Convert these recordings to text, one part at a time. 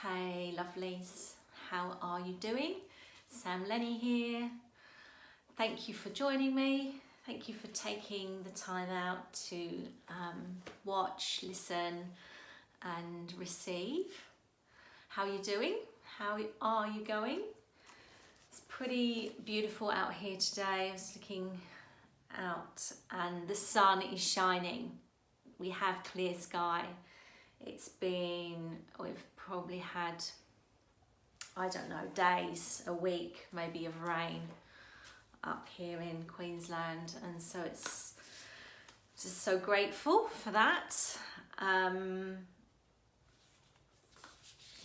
Hey lovelies, how are you doing? Sam Lenny here. Thank you for joining me. Thank you for taking the time out to watch, listen and receive. How are you doing? How are you going? It's pretty beautiful out here today. I was looking out and the sun is shining. We have clear sky. We've probably had, I don't know, days, a week maybe of rain up here in Queensland, and so it's just so grateful for that.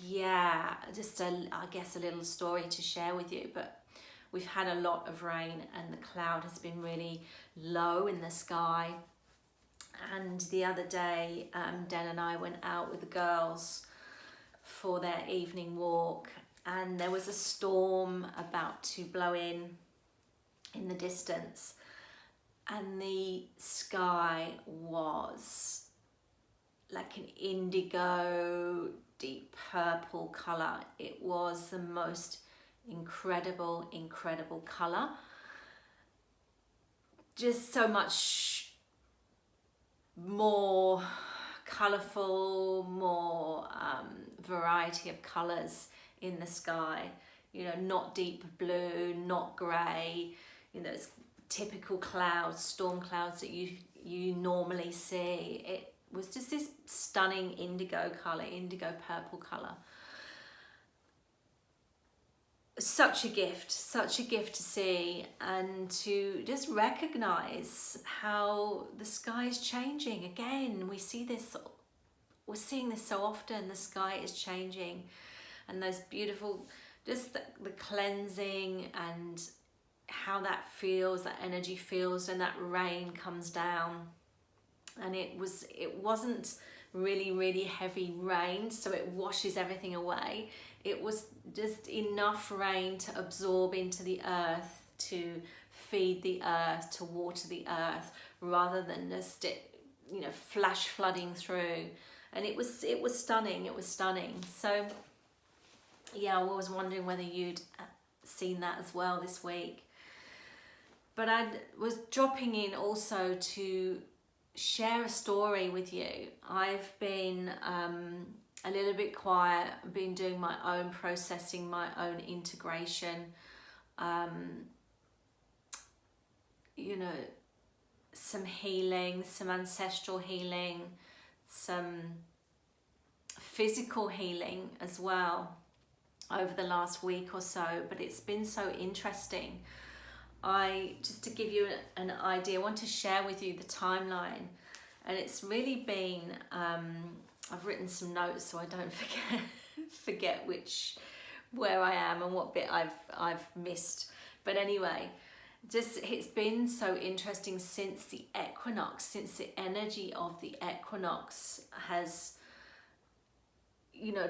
Yeah, just I guess a little story to share with you, but we've had a lot of rain and the cloud has been really low in the sky. And the other day, Den and I went out with the girls for their evening walk, and there was a storm about to blow in the distance, and the sky was like an indigo, deep purple colour. It was the most incredible colour. Just so much more colourful, more variety of colours in the sky, you know, not deep blue, not grey, you know, it's typical clouds, storm clouds that you normally see. It was just this stunning indigo colour, indigo purple colour. Such a gift to see and to just recognize how the sky is changing. Again, we're seeing this so often. The sky is changing, and those beautiful, just the cleansing and how that feels, that energy feels when that rain comes down. And it wasn't really heavy rain, so it washes everything away. It was just enough rain to absorb into the earth, to feed the earth, to water the earth, rather than just flash flooding through. And it was stunning. So yeah, I was wondering whether you'd seen that as well this week. But I was dropping in also to share a story with you. I've been a little bit quiet. I've been doing my own processing, my own integration, some healing, some ancestral healing, some physical healing as well over the last week or so. But it's been so interesting. Just to give you an idea, I want to share with you the timeline, and it's really been, I've written some notes so I don't forget where I am and what bit I've missed. But anyway, it's been so interesting since the equinox, since the energy of the equinox has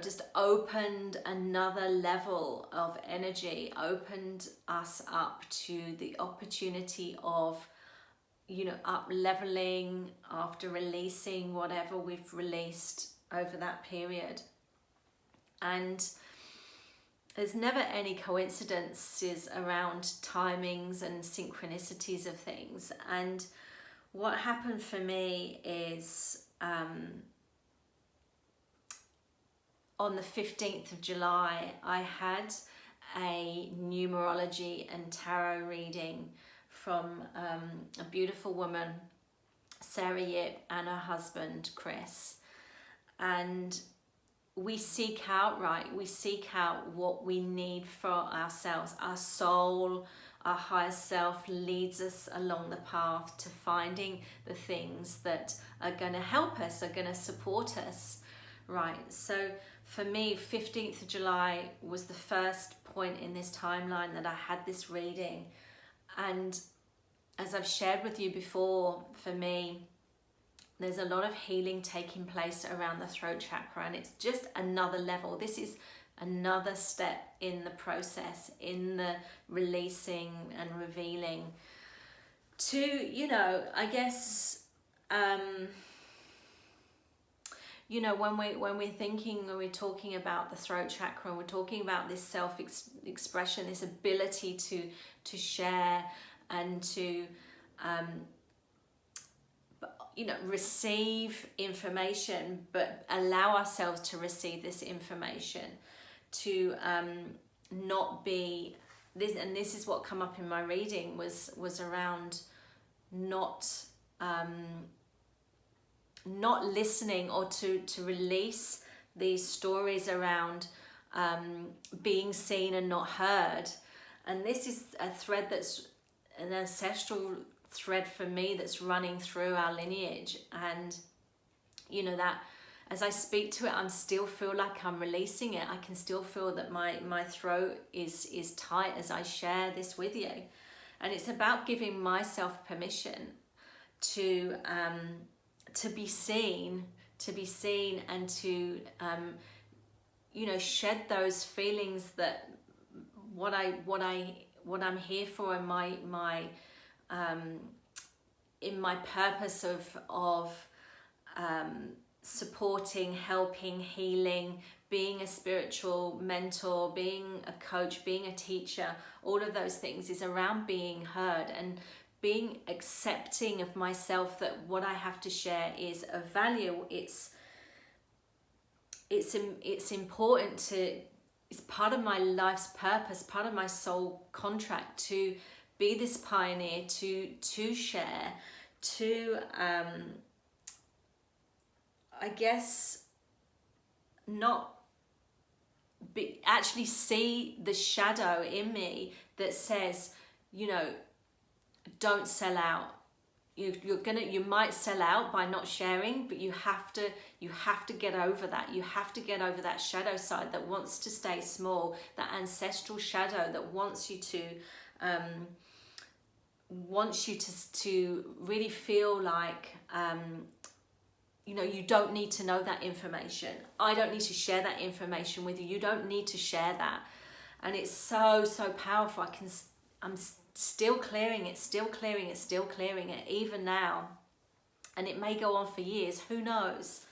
just opened another level of energy, opened us up to the opportunity of up leveling after releasing whatever we've released over that period. And there's never any coincidences around timings and synchronicities of things. And what happened for me is on the 15th of July, I had a numerology and tarot reading from a beautiful woman, Sarah Yip, and her husband, Chris. And we seek out what we need for ourselves. Our soul, our higher self leads us along the path to finding the things that are going to help us, are going to support us, right? So for me, 15th of July was the first point in this timeline that I had this reading. And as I've shared with you before, for me, there's a lot of healing taking place around the throat chakra, and it's just another level. This is another step in the process, in the releasing and revealing to, I guess, you know, when we're thinking, when we're talking about the throat chakra, and we're talking about this self-expression, this ability to share and to you know, receive information, but allow ourselves to receive this information, to not be this. And this is what come up in my reading, was around not listening, or to release these stories around being seen and not heard. And this is a thread that's an ancestral thread for me, that's running through our lineage. And you know, that as I speak to it, I still feel like I'm releasing it. I can still feel that my throat is tight as I share this with you. And it's about giving myself permission to be seen, and to you know, shed those feelings, that what I'm here for, and my in my purpose of supporting, helping, healing, being a spiritual mentor, being a coach, being a teacher, all of those things is around being heard and being accepting of myself, that what I have to share is of value. It's important to, it's part of my life's purpose, part of my soul contract, to be this pioneer, to share, to I guess not be, actually see the shadow in me that says, you know, don't sell out. You might sell out by not sharing, but you have to get over that. You have to get over that shadow side that wants to stay small, that ancestral shadow that wants you to really feel like you know, you don't need to know that information. I don't need to share that information with you. You don't need to share that. And it's so powerful. I'm still clearing it, still clearing it, even now. And it may go on for years, who knows?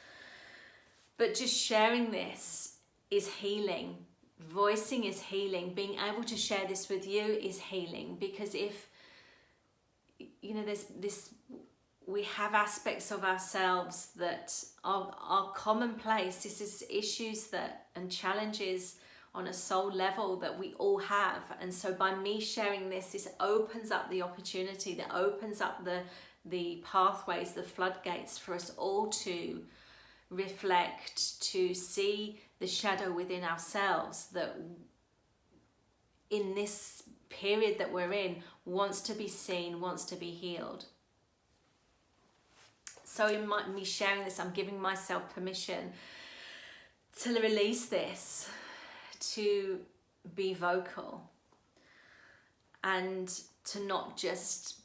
But just sharing this is healing. Voicing is healing. Being able to share this with you is healing. Because if, you know, there's this, we have aspects of ourselves that are commonplace. This is issues that and challenges on a soul level that we all have. And so by me sharing this opens up the opportunity, that opens up the pathways, the floodgates for us all to reflect, to see the shadow within ourselves that in this period that we're in wants to be seen, wants to be healed. So in me sharing this, I'm giving myself permission to release this, to be vocal, and to not just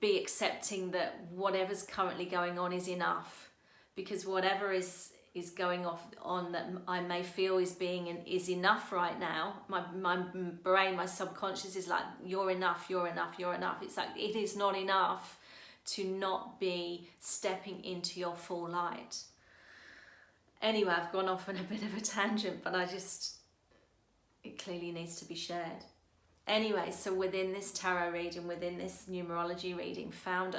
be accepting that whatever's currently going on is enough, because whatever is going on that I may feel is enough right now, my brain, my subconscious is like, you're enough, you're enough, you're enough. It's like, it is not enough to not be stepping into your full light. Anyway, I've gone off on a bit of a tangent, but it clearly needs to be shared. Anyway, so within this tarot reading, within this numerology reading, found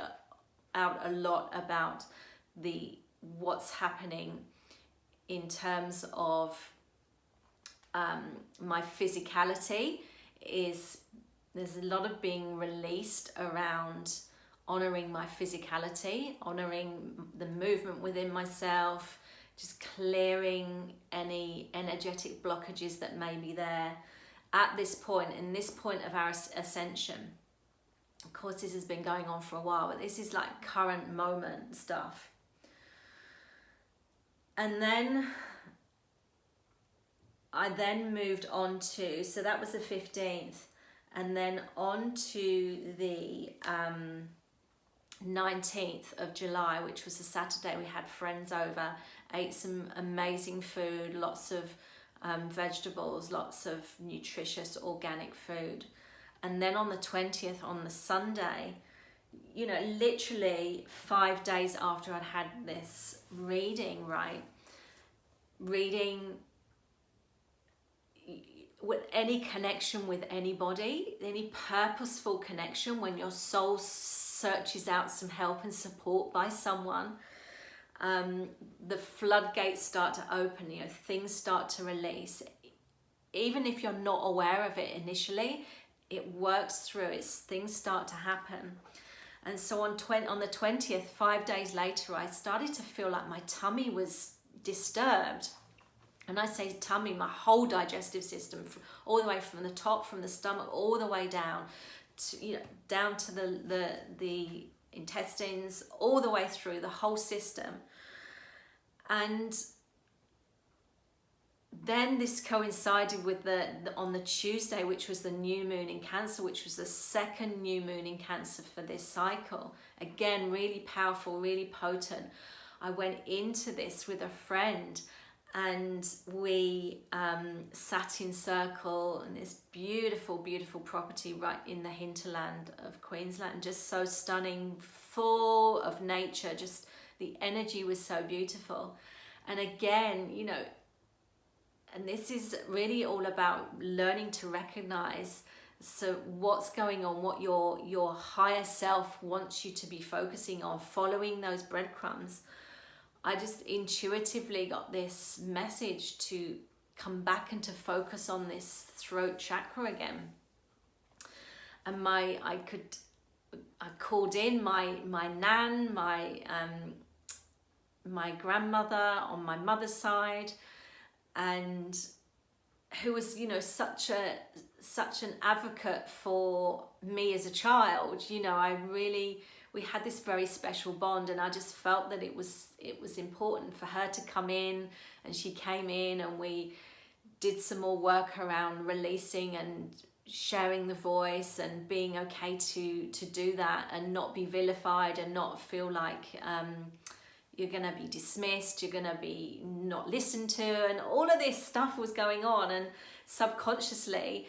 out a lot about what's happening in terms of my physicality. There's a lot of being released around honoring my physicality, honoring the movement within myself, just clearing any energetic blockages that may be there at this point, in this point of our ascension. Of course, this has been going on for a while, but this is like current moment stuff. And then I moved on to, so that was the 15th, and then on to the 19th of July, which was a Saturday. We had friends over, ate some amazing food, lots of vegetables, lots of nutritious organic food. And then on the 20th, on the Sunday, you know, literally 5 days after I'd had this reading, right? Reading with any connection with anybody, any purposeful connection, when your soul searches out some help and support by someone, the floodgates start to open, you know, things start to release. Even if you're not aware of it initially, it works through, things start to happen. And so on the 20th, 5 days later, I started to feel like my tummy was disturbed. And I say tummy, my whole digestive system, all the way from the top, from the stomach, all the way down to, you know, down to the intestines, all the way through the whole system. And then this coincided with on the Tuesday, which was the new moon in Cancer, which was the second new moon in Cancer for this cycle. Again, really powerful, really potent. I went into this with a friend, and we sat in circle in this beautiful, beautiful property right in the hinterland of Queensland, just so stunning, full of nature, just the energy was so beautiful. And again, you know, and this is really all about learning to recognize, so what's going on, what your higher self wants you to be focusing on, following those breadcrumbs. I just intuitively got this message to come back and to focus on this throat chakra again. And I called in my nan, my grandmother on my mother's side, and who was, you know, such an advocate for me as a child. You know, we had this very special bond, and I just felt that it was important for her to come in, and she came in, and we did some more work around releasing and sharing the voice and being okay to do that and not be vilified and not feel like you're going to be dismissed, you're going to be not listened to, and all of this stuff was going on. And subconsciously,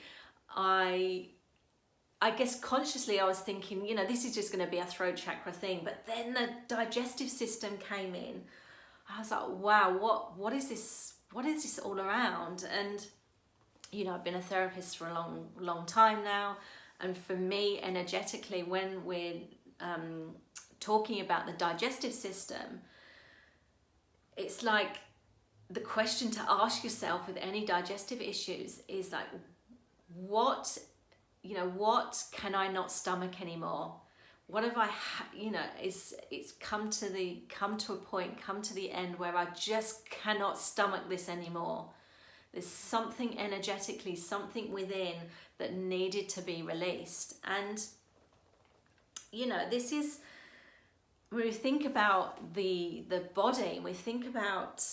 I guess consciously I was thinking, you know, this is just going to be a throat chakra thing. But then the digestive system came in. I was like, wow, what is this? What is this all around? And, you know, I've been a therapist for a long, long time now. And for me, energetically, when we're talking about the digestive system, it's like the question to ask yourself with any digestive issues is like, what can I not stomach anymore? What have I, you know, it's come to a point, come to the end where I just cannot stomach this anymore. There's something energetically, something within that needed to be released. And, you know, this is, when we think about the body, we think about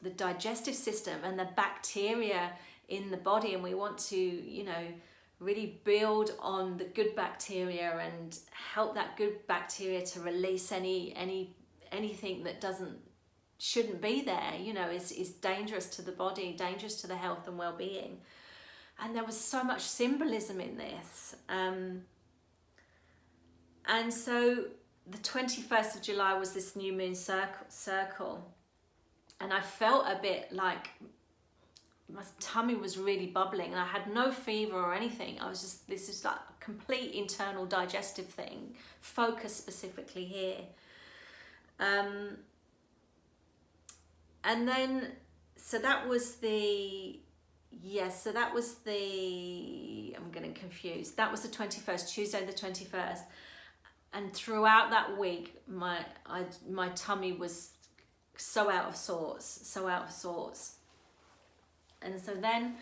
the digestive system and the bacteria in the body, and we want to, you know, really build on the good bacteria and help that good bacteria to release anything that shouldn't be there, you know, is dangerous to the body, dangerous to the health and well-being. And there was so much symbolism in this. And so the 21st of July was this new moon circle. And I felt a bit like my tummy was really bubbling, and I had no fever or anything. I was just, this is like a complete internal digestive thing, focus specifically here. And then, so that was the, I'm getting confused. That was the 21st, Tuesday the 21st. And throughout that week, my tummy was so out of sorts. And so then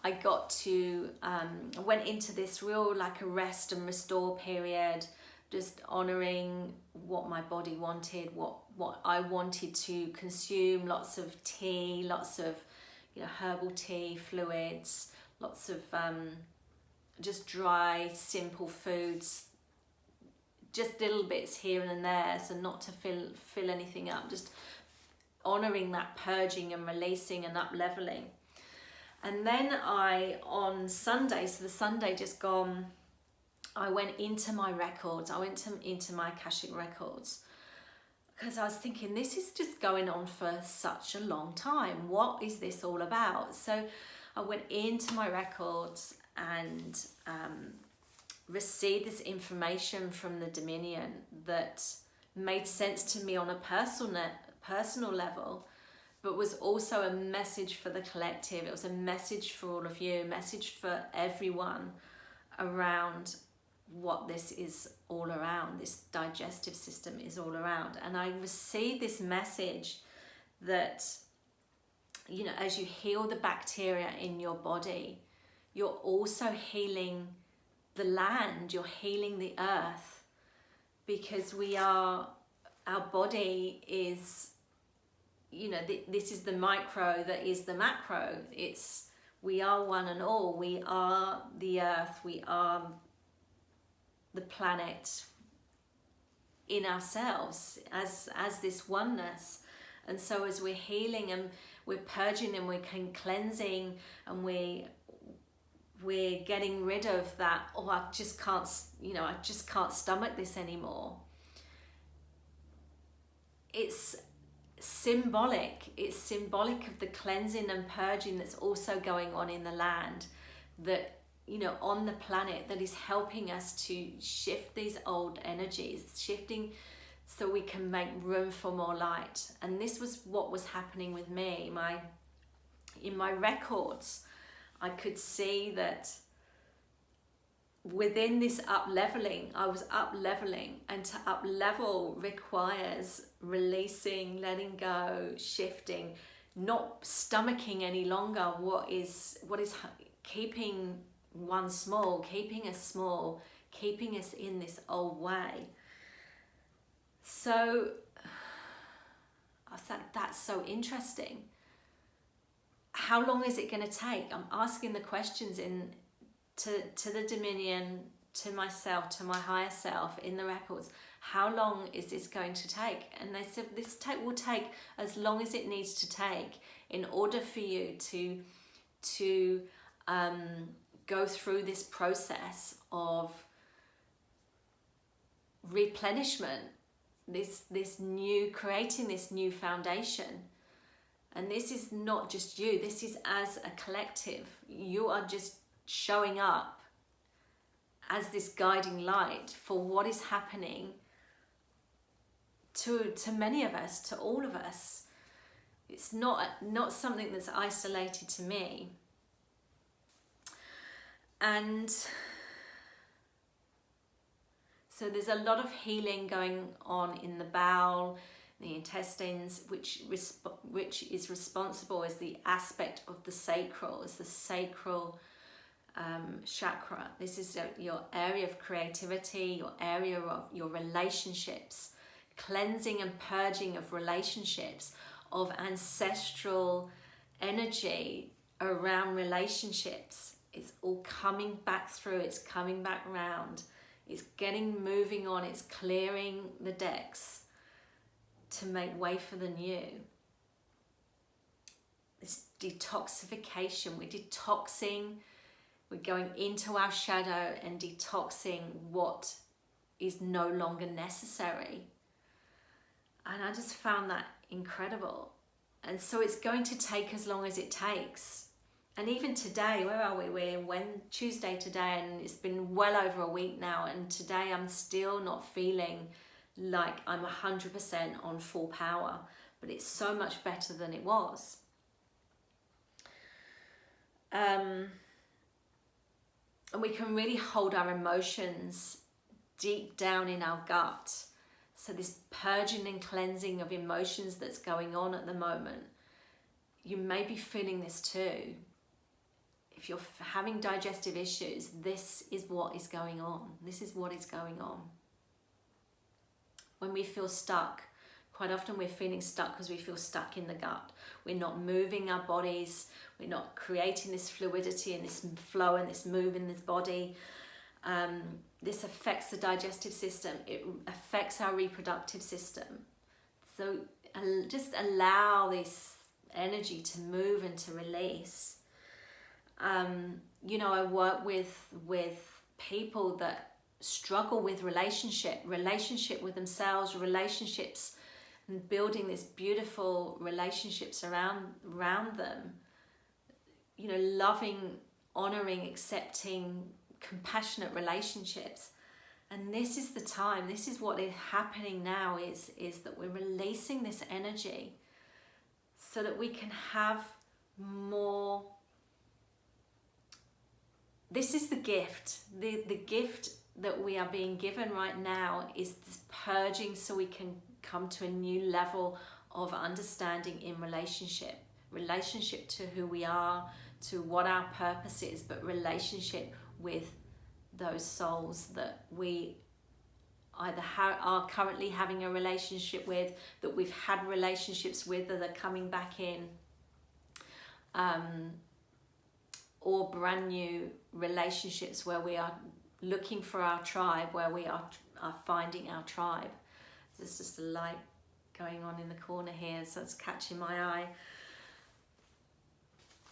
I got to, I went into this real like a rest and restore period, just honoring what my body wanted, what I wanted to consume, lots of tea, lots of, you know, herbal tea, fluids, lots of just dry, simple foods, just little bits here and there, so not to fill anything up, just honoring that purging and releasing and up leveling. And then on Sunday, so the Sunday just gone, I went into my records, into my Akashic records, because I was thinking, this is just going on for such a long time. What is this all about? So I went into my records and received this information from the Dominion that made sense to me on a personal level, but was also a message for the collective. It was a message for all of you, a message for everyone around what this is all around, this digestive system is all around. And I received this message that, you know, as you heal the bacteria in your body, you're also healing the land, you're healing the earth, because our body is, you know, this is the micro that is the macro. We are one and all. We are the earth, we are the planet in ourselves as this oneness. And so as we're healing and we're purging and we're cleansing and we're getting rid of that, oh, I just can't stomach this anymore. It's symbolic of the cleansing and purging that's also going on in the land, that, you know, on the planet, that is helping us to shift these old energies, shifting so we can make room for more light. And this was what was happening with me. In my records, I could see that within this up-leveling, I was up-leveling, and to up-level requires releasing, letting go, shifting, not stomaching any longer what is keeping one small, keeping us in this old way. So I said, that's so interesting. How long is it going to take? I'm asking the questions to the Dominion, to myself, to my higher self in the records. How long is this going to take? And they said this will take as long as it needs to take in order for you to go through this process of replenishment, creating this new foundation. And this is not just you, this is as a collective. You are just showing up as this guiding light for what is happening to many of us, to all of us. It's not something that's isolated to me. And so there's a lot of healing going on in the bowel, the intestines, which is responsible as the aspect of the sacral, as the sacral chakra. This is your area of creativity, your area of your relationships, cleansing and purging of relationships, of ancestral energy around relationships. It's all coming back through, it's coming back round, it's moving on, it's clearing the decks to make way for the new. This detoxification, we're detoxing, we're going into our shadow and detoxing what is no longer necessary. And I just found that incredible. And so it's going to take as long as it takes. And even today, where are we? We're Tuesday today, and it's been well over a week now. And today I'm still not feeling like I'm 100% on full power, but it's so much better than it was. And we can really hold our emotions deep down in our gut. So this purging and cleansing of emotions that's going on at the moment, you may be feeling this too. If you're having digestive issues, this is what is going on. This is what is going on. When we feel stuck, quite often we're feeling stuck because we feel stuck in the gut. We're not moving our bodies. We're not creating this fluidity and this flow and this move in this body. This affects the digestive system. It affects our reproductive system. So just allow this energy to move and to release. You know, I work with people that struggle with relationship with themselves, relationships, and building this beautiful relationships around them, you know, loving, honoring, accepting, compassionate relationships. And this is the time, this is what is happening now, is that we're releasing this energy so that we can have more. This is the gift. The gift that we are being given right now is this purging, so we can come to a new level of understanding in relationship to who we are, to what our purpose is, but relationship with those souls that we either are currently having a relationship with, that we've had relationships with, that are coming back in, or brand new relationships where we are looking for our tribe, where we are finding our tribe. There's just a light going on in the corner here, so it's catching my eye.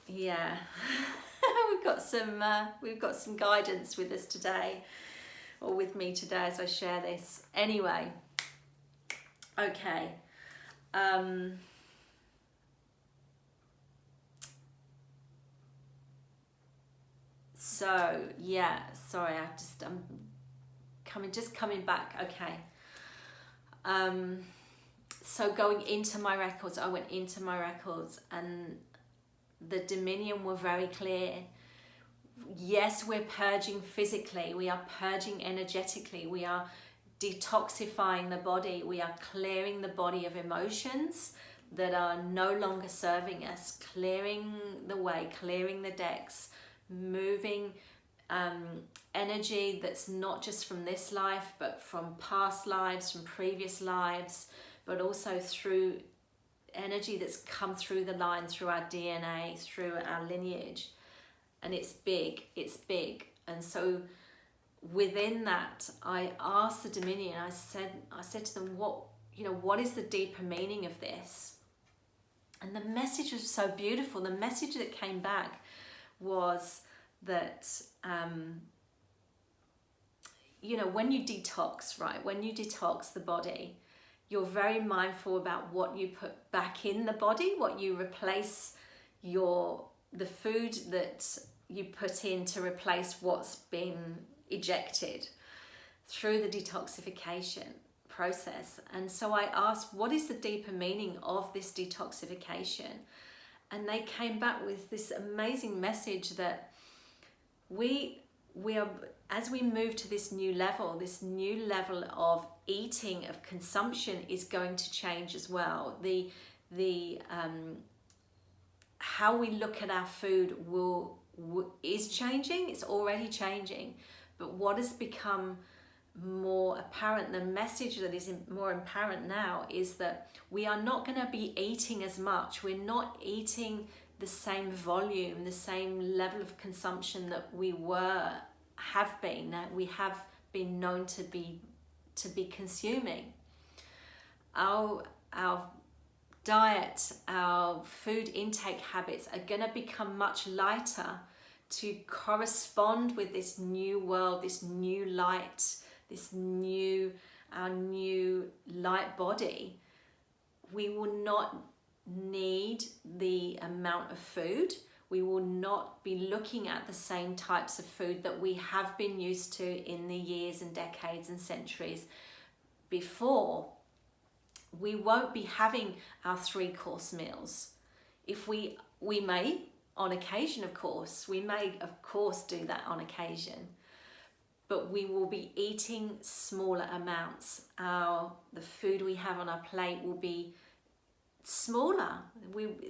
Yeah. we've got some guidance with us today, or with me today as I share this. Anyway, okay. So yeah, sorry, I'm coming back. Okay. So going into my records, I went into my records, and the Dominion were very clear. Yes, we're purging physically, we are purging energetically, we are detoxifying the body, we are clearing the body of emotions that are no longer serving us, clearing the way, clearing the decks, moving energy that's not just from this life, but from past lives, from previous lives, but also through energy that's come through the line, through our DNA, through our lineage. And it's big. And so within that, I asked the Dominion, I said to them, what is the deeper meaning of this? And the message was so beautiful. The message that came back was that, when you detox, right? When you detox the body, you're very mindful about what you put back in the body, what you replace the food that you put in to replace what's been ejected through the detoxification process. And so I asked, what is the deeper meaning of this detoxification? And they came back with this amazing message that we are, as we move to this new level of eating, of consumption, is going to change as well. How we look at our food is changing. It's already changing, but what has become more apparent, the message that is more apparent now, is that we are not going to be eating as much. We're not eating the same volume, the same level of consumption that we have been known to be consuming. Our diet, our food intake habits are going to become much lighter to correspond with this new world, this new light, our new light body. We will not need the amount of food. We will not be looking at the same types of food that we have been used to in the years and decades and centuries before. We won't be having our 3-course meals. If we may, on occasion, of course, we may, of course, do that on occasion, but we will be eating smaller amounts. The food we have on our plate will be smaller.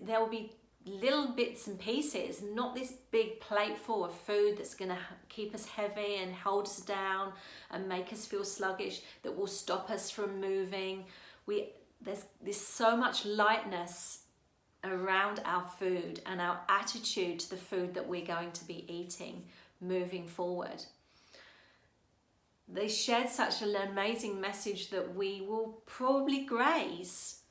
There will be little bits and pieces, not this big plate full of food that's going to keep us heavy and hold us down and make us feel sluggish, that will stop us from moving. There's so much lightness around our food and our attitude to the food that we're going to be eating moving forward. They shared such an amazing message that we will probably graze.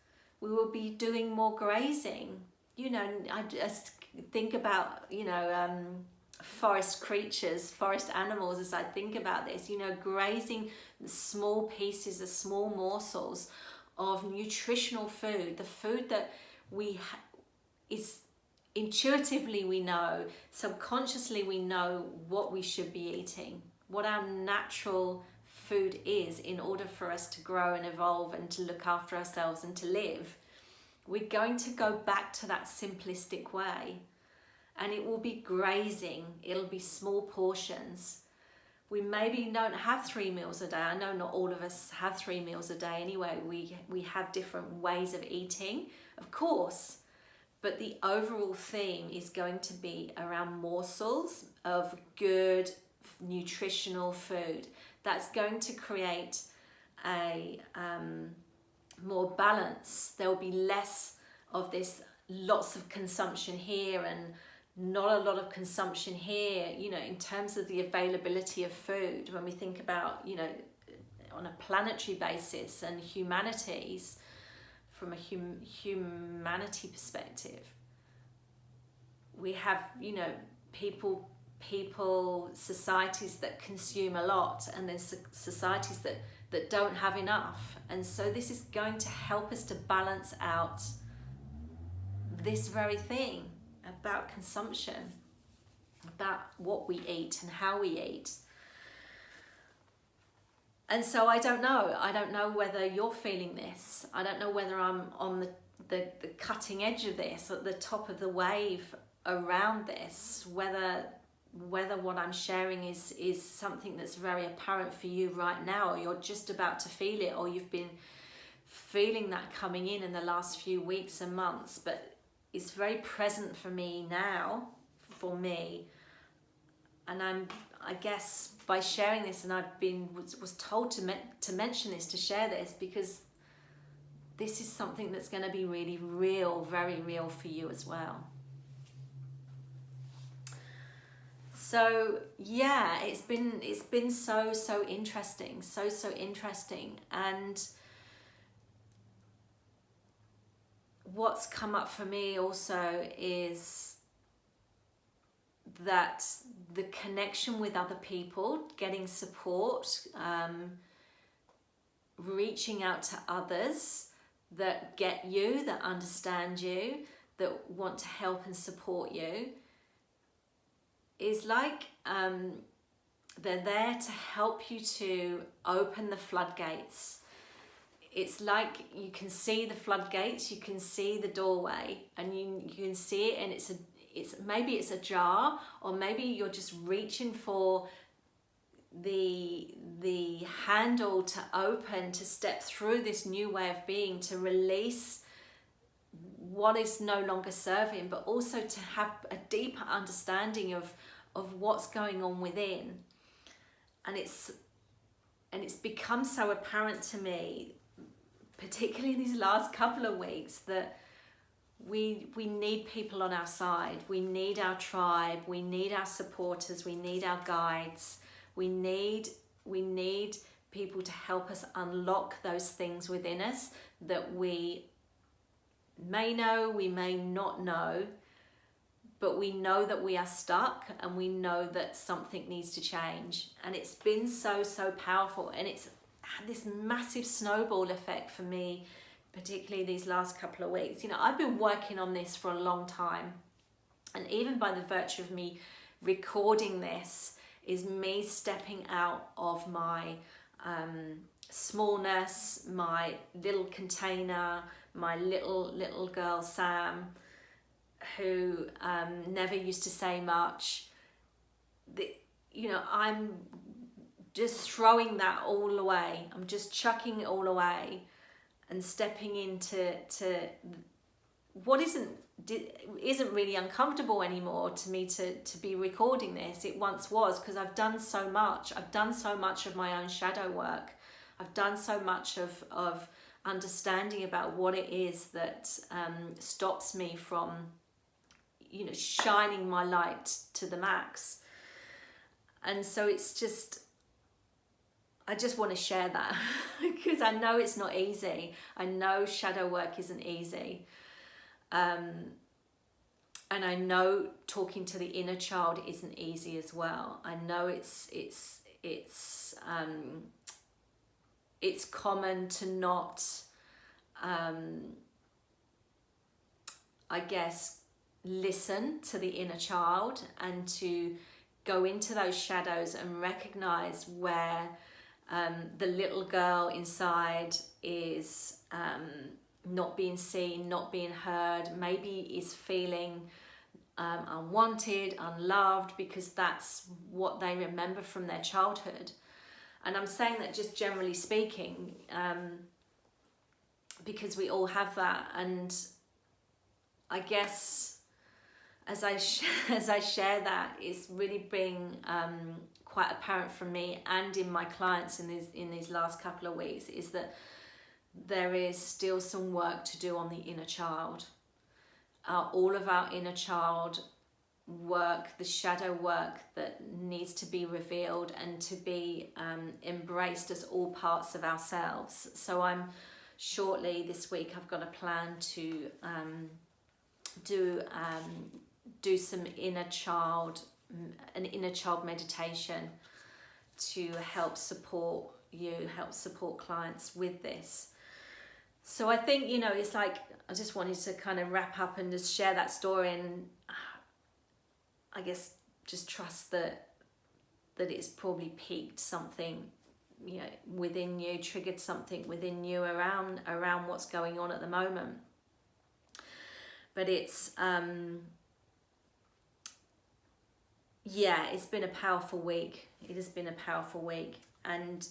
We will be doing more grazing. I just think about, forest creatures, forest animals, as I think about this, you know, grazing the small pieces, the small morsels of nutritional food, the food that is intuitively we know, subconsciously we know what we should be eating, what our natural food is in order for us to grow and evolve and to look after ourselves and to live. We're going to go back to that simplistic way, and it will be grazing, it'll be small portions. We maybe don't have 3 meals a day. I know not all of us have 3 meals a day anyway. We have different ways of eating, of course, but the overall theme is going to be around morsels of good nutritional food. That's going to create a more balance. There will be less of this lots of consumption here and not a lot of consumption here, you know, in terms of the availability of food. When we think about, you know, on a planetary basis and humanities, from a humanity perspective, we have, you know, people, societies that consume a lot, and there's societies that don't have enough. And so this is going to help us to balance out this very thing about consumption, about what we eat and how we eat. And so I don't know whether you're feeling this. I don't know whether I'm on the cutting edge of this, at the top of the wave around this, whether what I'm sharing is something that's very apparent for you right now, or you're just about to feel it, or you've been feeling that coming in the last few weeks and months, but it's very present for me now, for me. And I guess by sharing this, and I've been was told to mention this, to share this, because this is something that's going to be really real, very real for you as well. So yeah, it's been so interesting, so interesting. And what's come up for me also is that the connection with other people, getting support, reaching out to others that get you, that understand you, that want to help and support you, is like they're there to help you to open the floodgates. It's like you can see the floodgates, you can see the doorway, and you can see it, and maybe it's ajar, or maybe you're just reaching for the handle to open, to step through this new way of being, to release what is no longer serving, but also to have a deeper understanding of what's going on within. And it's become so apparent to me, particularly in these last couple of weeks, that we need people on our side. We need our tribe. We need our supporters. We need our guides. We need people to help us unlock those things within us that we may know, we may not know, but we know that we are stuck, and we know that something needs to change. And it's been so powerful, and it's had this massive snowball effect for me, particularly these last couple of weeks. You know, I've been working on this for a long time, and even by the virtue of me recording this is me stepping out of my smallness, my little container, my little girl Sam, who never used to say much. You know, I'm just throwing that all away. I'm just chucking it all away and stepping into what isn't really uncomfortable anymore to me, to be recording this. It once was, because I've done so much. I've done so much of my own shadow work. I've done so much of understanding about what it is that stops me from, you know, shining my light to the max. And so it's just, I just want to share that because I know it's not easy. I know shadow work isn't easy. And I know talking to the inner child isn't easy as well. I know it's common to not, I guess, listen to the inner child and to go into those shadows and recognize where the little girl inside is not being seen, not being heard, maybe is feeling unwanted, unloved, because that's what they remember from their childhood. And I'm saying that just generally speaking, because we all have that. And I guess as I share that, it's really been quite apparent for me and in my clients in these last couple of weeks, is that there is still some work to do on the inner child. All of our inner child work, the shadow work that needs to be revealed and to be embraced as all parts of ourselves. So I'm shortly this week, I've got a plan to do some an inner child meditation to help support clients with this. So I think, it's like, I just wanted to kind of wrap up and just share that story, and I guess just trust that it's probably piqued something, within you, triggered something within you around what's going on at the moment. But it's, it's been a powerful week. It has been a powerful week and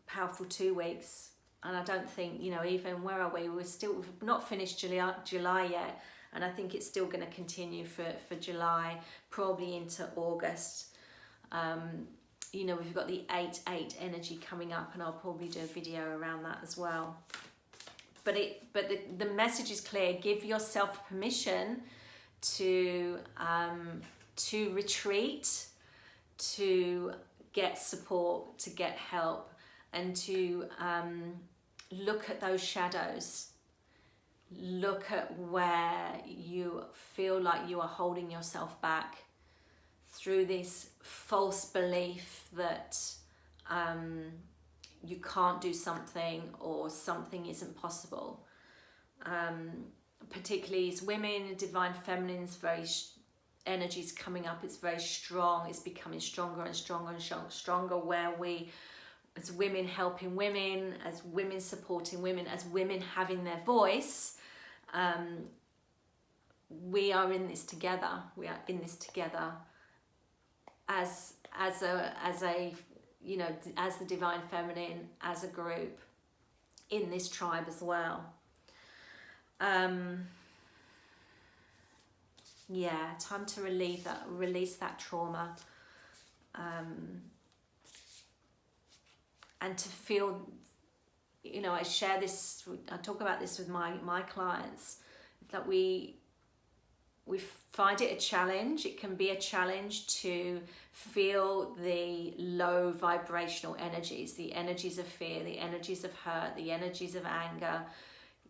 powerful 2 weeks. And I don't think, even where are we? We've not finished July yet. And I think it's still going to continue for July, probably into August. We've got the 8-8 energy coming up, and I'll probably do a video around that as well. But the message is clear. Give yourself permission to retreat, to get support, to get help, and to look at those shadows. Look at where you feel like you are holding yourself back through this false belief that you can't do something or something isn't possible. Particularly as women, divine feminine's energy's coming up. It's very strong. It's becoming stronger and stronger and stronger, where we, as women helping women, as women supporting women, as women having their voice, we are in this together. We are in this together as the divine feminine, as a group, in this tribe as well. Time to release that trauma, and to feel, I share this, I talk about this with my clients, that we find it a challenge. It can be a challenge to feel the low vibrational energies, the energies of fear, the energies of hurt, the energies of anger,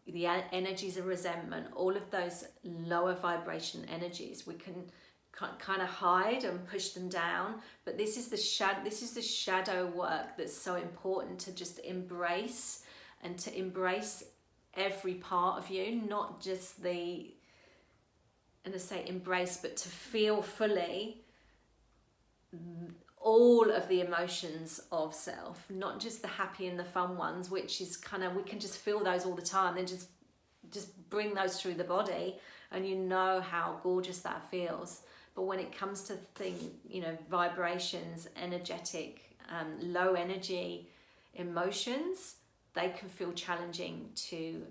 the energies of resentment, all of those lower vibration energies. We can kind of hide and push them down, but this is the shadow work that's so important, to just embrace, and to embrace every part of you, not just the, and I say embrace, but to feel fully all of the emotions of self, not just the happy and the fun ones, which is kind of, we can just feel those all the time, then just bring those through the body, and how gorgeous that feels. But when it comes to vibrations, energetic, low energy emotions, they can feel challenging to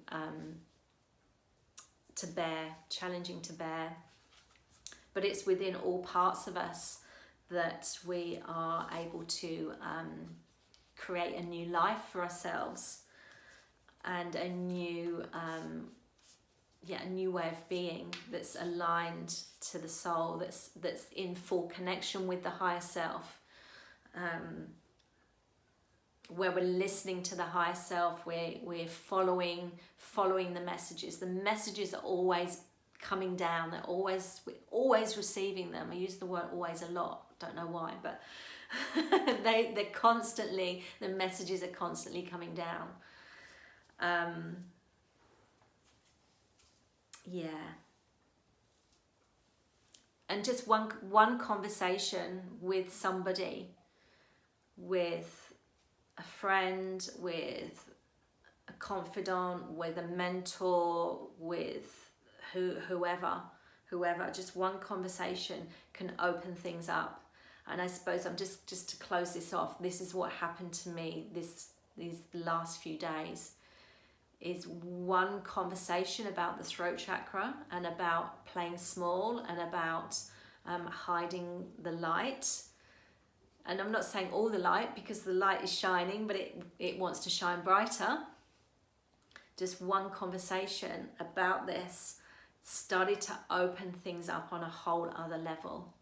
bear. But it's within all parts of us that we are able to create a new life for ourselves, and a new way of being that's aligned to the soul, that's in full connection with the higher self, where we're listening to the higher self, we're following the messages. The messages are always coming down. We're always receiving them. I use the word always a lot, don't know why, but they're constantly, the messages are constantly coming down. Yeah. And just one conversation with somebody, with a friend, with a confidant, with a mentor, with whoever, just one conversation can open things up. And I suppose I'm just to close this off, this is what happened to me these last few days, is one conversation about the throat chakra and about playing small and about hiding the light. And I'm not saying all the light, because the light is shining, but it wants to shine brighter. Just one conversation about this started to open things up on a whole other level.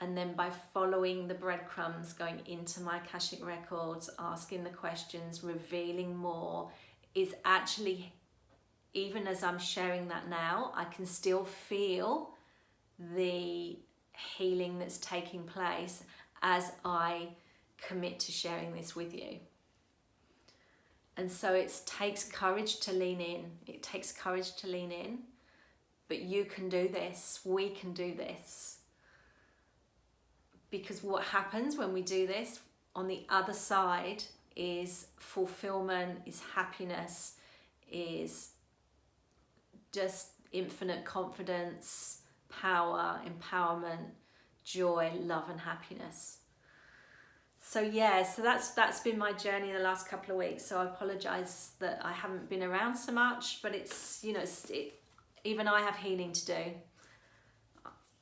And then by following the breadcrumbs, going into my Akashic records, asking the questions, revealing more, is actually, even as I'm sharing that now, I can still feel the healing that's taking place as I commit to sharing this with you. And so it takes courage to lean in. It takes courage to lean in, but you can do this. We can do this. Because what happens when we do this, on the other side, is fulfillment, is happiness, is just infinite confidence, power, empowerment, joy, love and happiness. So yeah, so that's been my journey the last couple of weeks. So I apologize that I haven't been around so much, but it's, you know, even I have healing to do.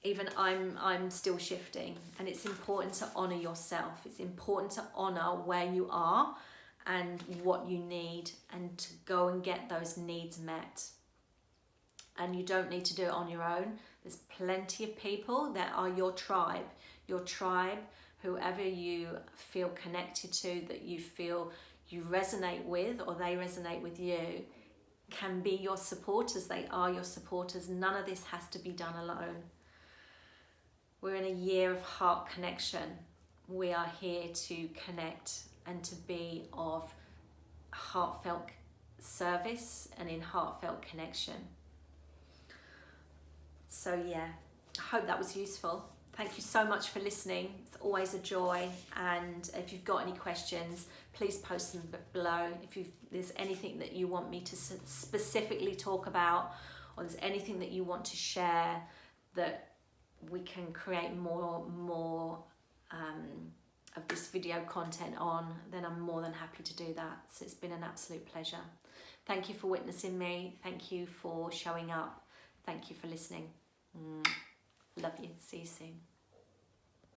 Even I'm still shifting, and it's important to honor yourself. It's important to honor where you are and what you need, and to go and get those needs met. And you don't need to do it on your own. There's plenty of people that are your tribe, whoever you feel connected to, that you feel you resonate with, or they resonate with you, can be your supporters. They are your supporters. None of this has to be done alone. We're in a year of heart connection. We are here to connect and to be of heartfelt service and in heartfelt connection. So yeah, I hope that was useful. Thank you so much for listening. It's always a joy. And if you've got any questions, please post them below. If there's anything that you want me to specifically talk about, or there's anything that you want to share that we can create more of this video content on, then I'm more than happy to do that. So it's been an absolute pleasure. Thank you for witnessing me. Thank you for showing up. Thank you for listening. Love you. See you soon.